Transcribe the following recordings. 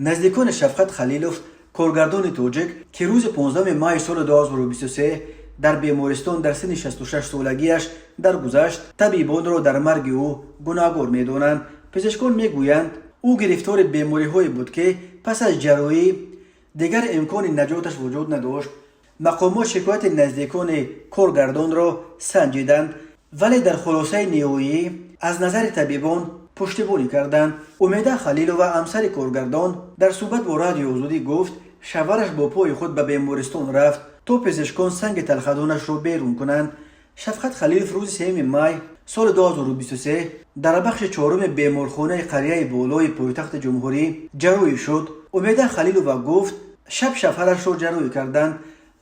نزدیکان شفقت خلیلوف کارگردان تاجیک که روز 15 ماه سال 2023 در بیمارستان در سن 66 سالگیش درگذشت، طبیبان را در مرگ او گناهکار می‌دانند. پزشکان می‌گویند او گرفتار بیماری‌هایی بود که پس از جراحی دیگر امکان نجاتش وجود نداشت. مقامات شکایت نزدیکان کارگردان را سنجیدند ولی در خلاصه نهایی از نظر طبیبان پشتیبانی کردند. امید خلیلو و همسر کارگردان در صحبت با رادیو آزادی گفت شوهرش با پای خود به بیمارستان رفت تا پزشکان سنگ تلخدانش را بیرون کنند. شفقت خلیلوف روز 3 ماه سال 2023 در بخش 4 بیمارخانه قریه بالای پایتخت جمهوری جراحی شد. امید خلیلوف گفت شب شوهرش را جراحی کردند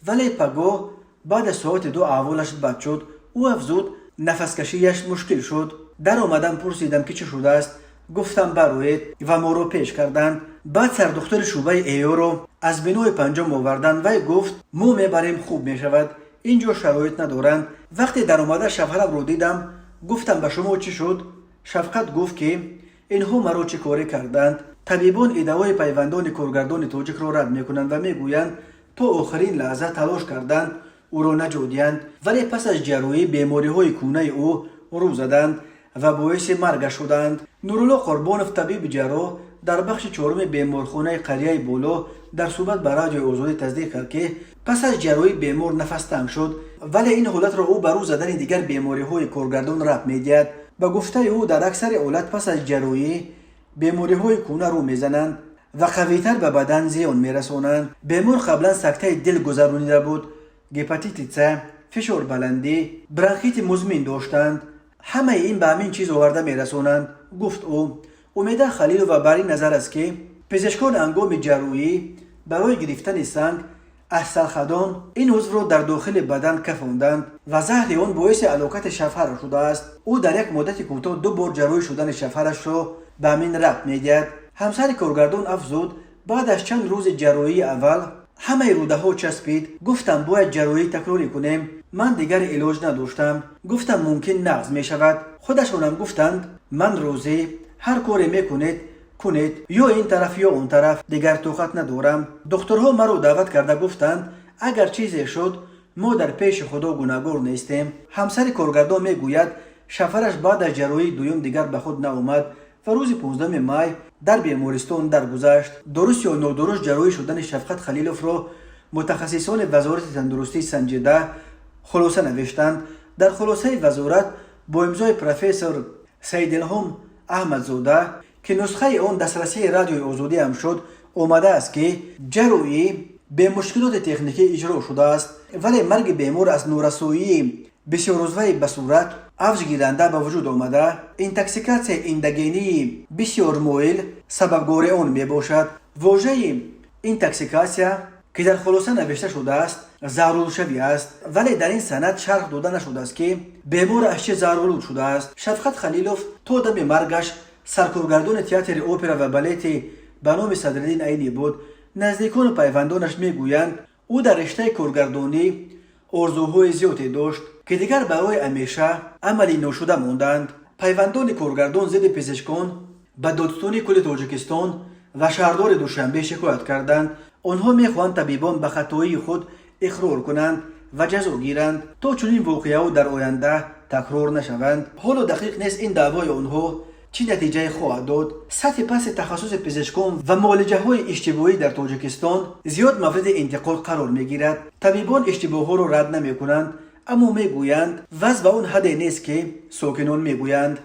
ولی پگاه بعد از ساعت 2 احوالش بد شد. او افزود نفس کشیش مشکل شد. در آمدم پرسیدم که چه شده است، گفتم برایت و ما رو پیش کردند. بعد سردختر شعبه ایو رو از بینای پنجم آوردند و گفت ما میبریم خوب میشود، اینجا شرایط ندارند. وقتی در آمده شوهرم رو دیدم گفتم به شما چی شد؟ شفقت گفت که اینها مرا چه کاری کردند. طبیبان ادعای پیوندان کارگردان تاجیک را رد میکنند و میگویند تا آخرین لحظه تلاش کردند او را نجودیند ولی پس از جراحی بیماری‌های کونه او رو زدند و باعث مرگش شدند. نورالله قربانوف طبیب جراح در بخش 4 بیمارخانه قریه بالا در صحبت به رادیو آزادی تصدیق کرد که پس از جراحی بیمار نفس تنگ شد ولی این حالت را او برو زدن دیگر بیماری‌های کارگردان رفت می‌دهد. به گفته او در اکثر حالت پس از جراحی بیماری‌های کونه رو میزنند و قوی‌تر به بدن زیان میرسانند. بیمار قبلا سکته دل گذرانیده بود، هپاتیت C، فشار بلندی، برانکیت مزمن داشتند. همه این به همین چیز آورده میرسانند، گفت او. امید خلیلوف بر این نظر است که پزشکان هنگام جراحی برای گرفتن سنگ از سلخدان این عضو را در داخل بدن کفاندند و زهر آن باعث هلاکت شوهر شده است. او در یک مدت کوتاه 2 بار جراحی شدن شوهرش را به همین ربط می‌دهد. همسر کارگردان افزود بعد از چند روز جراحی اول همه روده ها چسبید. گفتم باید جراحی تکراری کنیم، من دیگر علاج نداشتم. گفتم ممکن نقض می شود. خودشون هم گفتند من روزی هر کاری میکنید کنید، یا این طرف یا اون طرف، دیگر طاقت ندارم. دکترها مرا دعوت کرده گفتند اگر چیزی شد ما در پیش خدا گناهکار نیستیم. همسر کارگردان میگوید شوهرش بعد از جراحی دوم دیگر به خود نآمد و روز 15 ماه در بیمارستان درگذشت. درست یا نادرست جراحی شدن شفقت خلیلوف را متخصصان وزارت تندرستی سنجیده خلاصه نوشتند. در خلاصه وزارت با امضای پروفسور سیدالهم احمدزاده که نسخه آن دسترسی رادیو آزادی هم شد آمده است که جراحی به مشکلات تکنیکی اجرا شده است ولی مرگ بیمار از نورسایی بسیار روزه به صورت افزایش گیرنده به وجود آمده. اینتاکسیکاسیون ایندوگنی بسیار مایل سببگار آن می باشد. واژه اینتاکسیکاسیون که در خلاصه نوشته شده است زهرآلودشوی است ولی در این سند شرح داده نشده است که بیمار از چه زهرآلود شده است. شفقت خلیلوف تا دم مرگش سرکارگردان تئاتر اپرا و بالت به نام صدرالدین عینی بود. نزدیکان و پیوندانش میگویند او در رشته کارگردانی آرزوهای زیادی داشت که دیگر برای همیشه عملی نشده ماندند. پیوندان کارگردان ضد پزشکان به دادستان کل تاجیکستان و شهردار دوشنبه شکایت کردند. آنها میخواهند طبیبان به خطایی خود اقرار کنند و جزا گیرند تا چنین واقعه‌ها در آینده تکرار نشوند. حالا دقیق نیست این دعوای آنها چه نتیجه خواهد داد. سطح پس تخصص پزشکان و معالجه‌های اشتباهی در تاجیکستان زیاد مورد انتقاد قرار میگیرد. طبیبان اشتباه‌ها را رد نمی‌کنند اما میگویند وضع به اون حدی نیست که ساکنان میگویند.